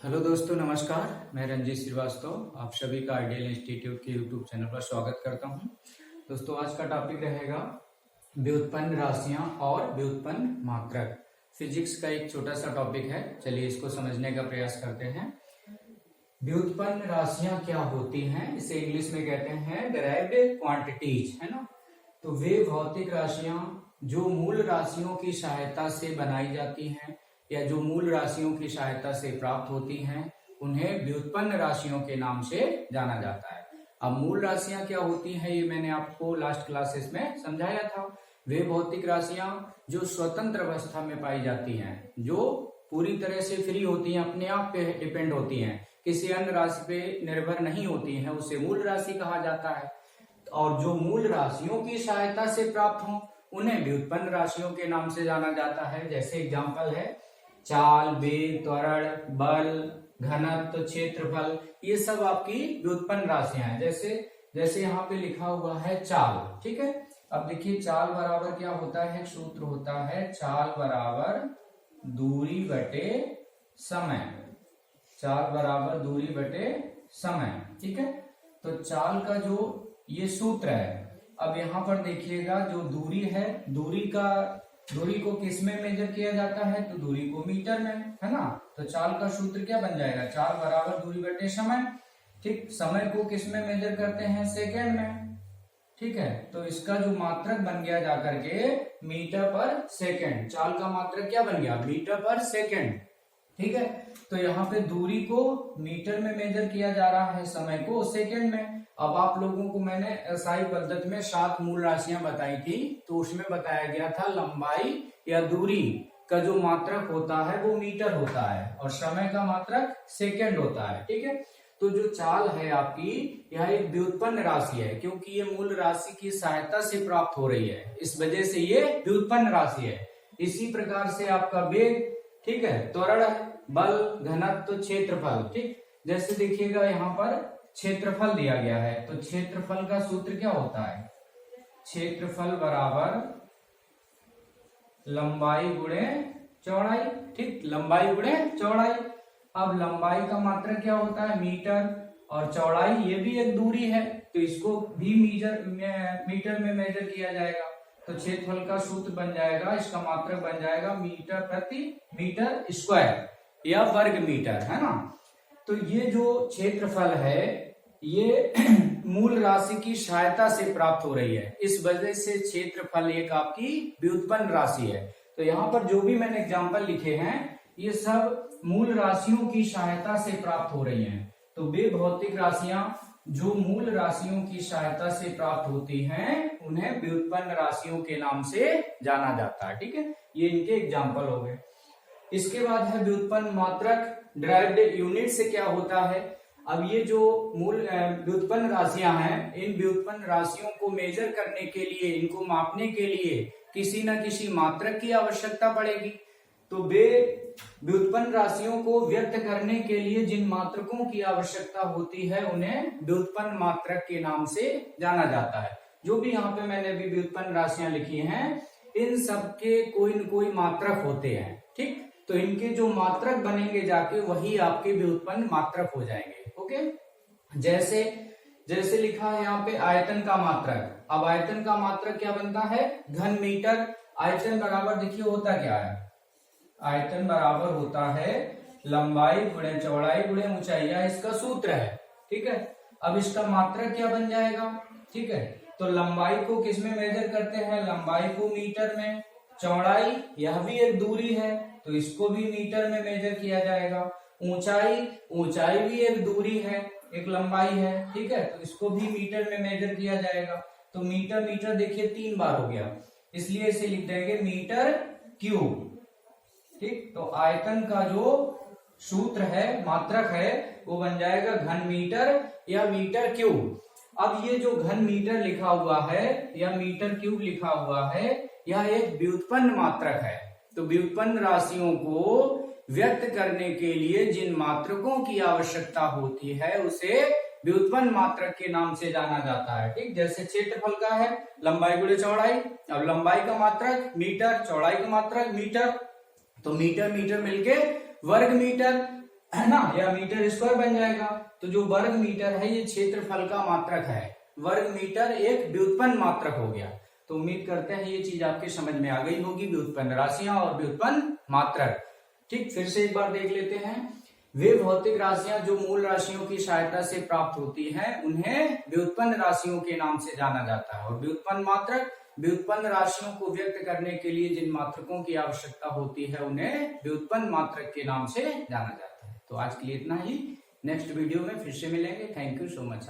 Hello दोस्तों, नमस्कार। मैं रंजीत श्रीवास्तव आप सभी का आइडियल इंस्टीट्यूट के यूट्यूब चैनल पर स्वागत करता हूं। दोस्तों, आज का टॉपिक रहेगा व्युत्पन्न राशियां और व्युत्पन्न मात्रक। फिजिक्स का एक छोटा सा टॉपिक है, चलिए इसको समझने का प्रयास करते हैं। व्युत्पन्न राशियां क्या होती हैं, इसे इंग्लिश में कहते हैं डेराइव्ड क्वांटिटीज, है ना। तो वे भौतिक राशियां जो मूल राशियों की सहायता से बनाई जाती हैं या जो मूल राशियों की सहायता से प्राप्त होती हैं, उन्हें व्युत्पन्न राशियों के नाम से जाना जाता है। अब मूल राशियां क्या होती हैं, ये मैंने आपको लास्ट क्लासेस में समझाया था। वे भौतिक राशियां जो स्वतंत्र अवस्था में पाई जाती हैं, जो पूरी तरह से फ्री होती हैं, अपने आप पे डिपेंड होती हैं, किसी अन्य राशि पे निर्भर नहीं होती हैं, उसे मूल राशि कहा जाता है। और जो मूल राशियों की सहायता से प्राप्त हों, उन्हें व्युत्पन्न राशियों के नाम से जाना जाता है। जैसे एग्जाम्पल है चाल, वेग, त्वरण, बल, घनत्व, क्षेत्रफल, ये सब आपकी व्युत्पन्न राशियां हैं। जैसे यहाँ पे लिखा हुआ है चाल, ठीक है। अब देखिए चाल बराबर क्या होता है, सूत्र होता है चाल बराबर दूरी बटे समय। चाल बराबर दूरी बटे समय, ठीक है। तो चाल का जो ये सूत्र है, अब यहाँ पर देखिएगा जो दूरी है, दूरी को किस में मेजर किया जाता है, तो दूरी को मीटर में, है ना। तो चाल का सूत्र क्या बन जाएगा, चाल बराबर दूरी बटे समय। ठीक, समय को किस में मेजर करते हैं, सेकेंड में, ठीक है। तो इसका जो मात्रक बन गया जाकर के मीटर पर सेकेंड। चाल का मात्रक क्या बन गया, मीटर पर सेकेंड, ठीक है। तो यहाँ पे दूरी को मीटर में मेजर किया जा रहा है, समय को सेकेंड में। अब आप लोगों को मैंने एसआई पद्धति में 7 मूल राशियां बताई थी, तो उसमें बताया गया था लंबाई या दूरी का जो मात्रक होता है वो मीटर होता है और समय का मात्रक सेकेंड होता है, ठीक है। तो जो चाल है आपकी, यह एक व्युत्पन्न राशि है, क्योंकि ये मूल राशि की सहायता से प्राप्त हो रही है, इस वजह से ये व्युत्पन्न राशि है। इसी प्रकार से आपका वेग, ठीक है, त्वरण, बल, घनत्व, क्षेत्रफल, ठीक। जैसे देखिएगा यहाँ पर क्षेत्रफल दिया गया है, तो क्षेत्रफल का सूत्र क्या होता है, क्षेत्रफल बराबर लंबाई गुणे चौड़ाई, ठीक, लंबाई गुणे चौड़ाई। अब लंबाई का मात्रक क्या होता है, मीटर, और चौड़ाई ये भी एक दूरी है, तो इसको भी मीटर में मेजर किया जाएगा। तो क्षेत्रफल का सूत्र बन जाएगा, इसका मात्रक बन जाएगा मीटर प्रति मीटर स्क्वायर या वर्ग मीटर, है ना। तो ये जो क्षेत्रफल है, ये मूल राशि की सहायता से प्राप्त हो रही है, इस वजह से क्षेत्रफल एक आपकी व्युत्पन्न राशि है। तो यहाँ पर जो भी मैंने एग्जांपल लिखे हैं, ये सब मूल राशियों की सहायता से प्राप्त हो रही हैं। तो वे भौतिक राशियां जो मूल राशियों की सहायता से प्राप्त होती हैं, उन्हें व्युत्पन्न राशियों के नाम से जाना जाता है, ठीक है। ये इनके एग्जाम्पल हो गए। इसके बाद है व्युत्पन्न मात्रक। डिराइव्ड यूनिट से क्या होता है, अब ये जो मूल व्युत्पन्न राशियां हैं, इन व्युत्पन्न राशियों को मेजर करने के लिए, इनको मापने के लिए किसी न किसी मात्रक की आवश्यकता पड़ेगी। तो वे व्युत्पन्न राशियों को व्यक्त करने के लिए जिन मात्रकों की आवश्यकता होती है, उन्हें व्युत्पन्न मात्रक के नाम से जाना जाता है। जो भी यहाँ पे मैंने अभी व्युत्पन्न राशियां लिखी हैं, इन सबके कोई न कोई मात्रक होते हैं, ठीक। तो इनके जो मात्रक बनेंगे जाके, वही आपके व्युत्पन्न मात्रक हो जाएंगे, ओके। जैसे लिखा है यहाँ पे आयतन का मात्रक। अब आयतन का मात्रक क्या बनता है, घन मीटर। आयतन बराबर देखिए होता क्या है, आयतन बराबर होता है लंबाई गुणे चौड़ाई गुणे ऊंचाई, या इसका सूत्र है, ठीक है। अब इसका मात्रक क्या बन जाएगा, ठीक है। तो लंबाई को किस में मेजर करते हैं, लंबाई को मीटर में, चौड़ाई यह भी एक दूरी है, तो इसको भी मीटर में मेजर किया जाएगा। ऊंचाई भी एक दूरी है, एक लंबाई है, ठीक है, तो इसको भी मीटर में मेजर किया जाएगा। तो मीटर देखिए 3 बार हो गया, इसलिए इसे लिख देंगे मीटर क्यूब, ठीक। तो आयतन का जो सूत्र है, मात्रक है, वो बन जाएगा घन मीटर या मीटर क्यूब। अब ये जो घन मीटर लिखा हुआ है या मीटर क्यूब लिखा हुआ है, यह एक व्युत्पन्न मात्रक है। तो व्युत्पन्न राशियों को व्यक्त करने के लिए जिन मात्रकों की आवश्यकता होती है, उसे व्युत्पन्न मात्रक के नाम से जाना जाता है, ठीक। जैसे क्षेत्रफल का है लंबाई गुणे चौड़ाई। अब लंबाई का मात्रक मीटर, चौड़ाई का मात्रक मीटर, तो मीटर मिलके वर्ग मीटर। है ना, या मीटर स्क्वायर बन जाएगा। तो जो वर्ग मीटर है ये क्षेत्रफल का मात्रक है, वर्ग मीटर एक व्युत्पन्न मात्रक हो गया। तो उम्मीद करते हैं ये चीज आपके समझ में आ गई होगी, व्युत्पन्न राशियां और व्युत्पन्न मात्रक। ठीक, फिर से एक बार देख लेते हैं। वे भौतिक राशियां जो मूल राशियों की सहायता से प्राप्त होती हैं उन्हें व्युत्पन्न राशियों के नाम से जाना जाता है। और व्युत्पन्न मात्रक व्युत्पन्न राशियों को व्यक्त करने के लिए जिन मात्रकों की आवश्यकता होती है उन्हें व्युत्पन्न मात्रक के नाम से जाना जाता है। तो आज के लिए इतना ही, नेक्स्ट वीडियो में फिर से मिलेंगे। Thank you so much.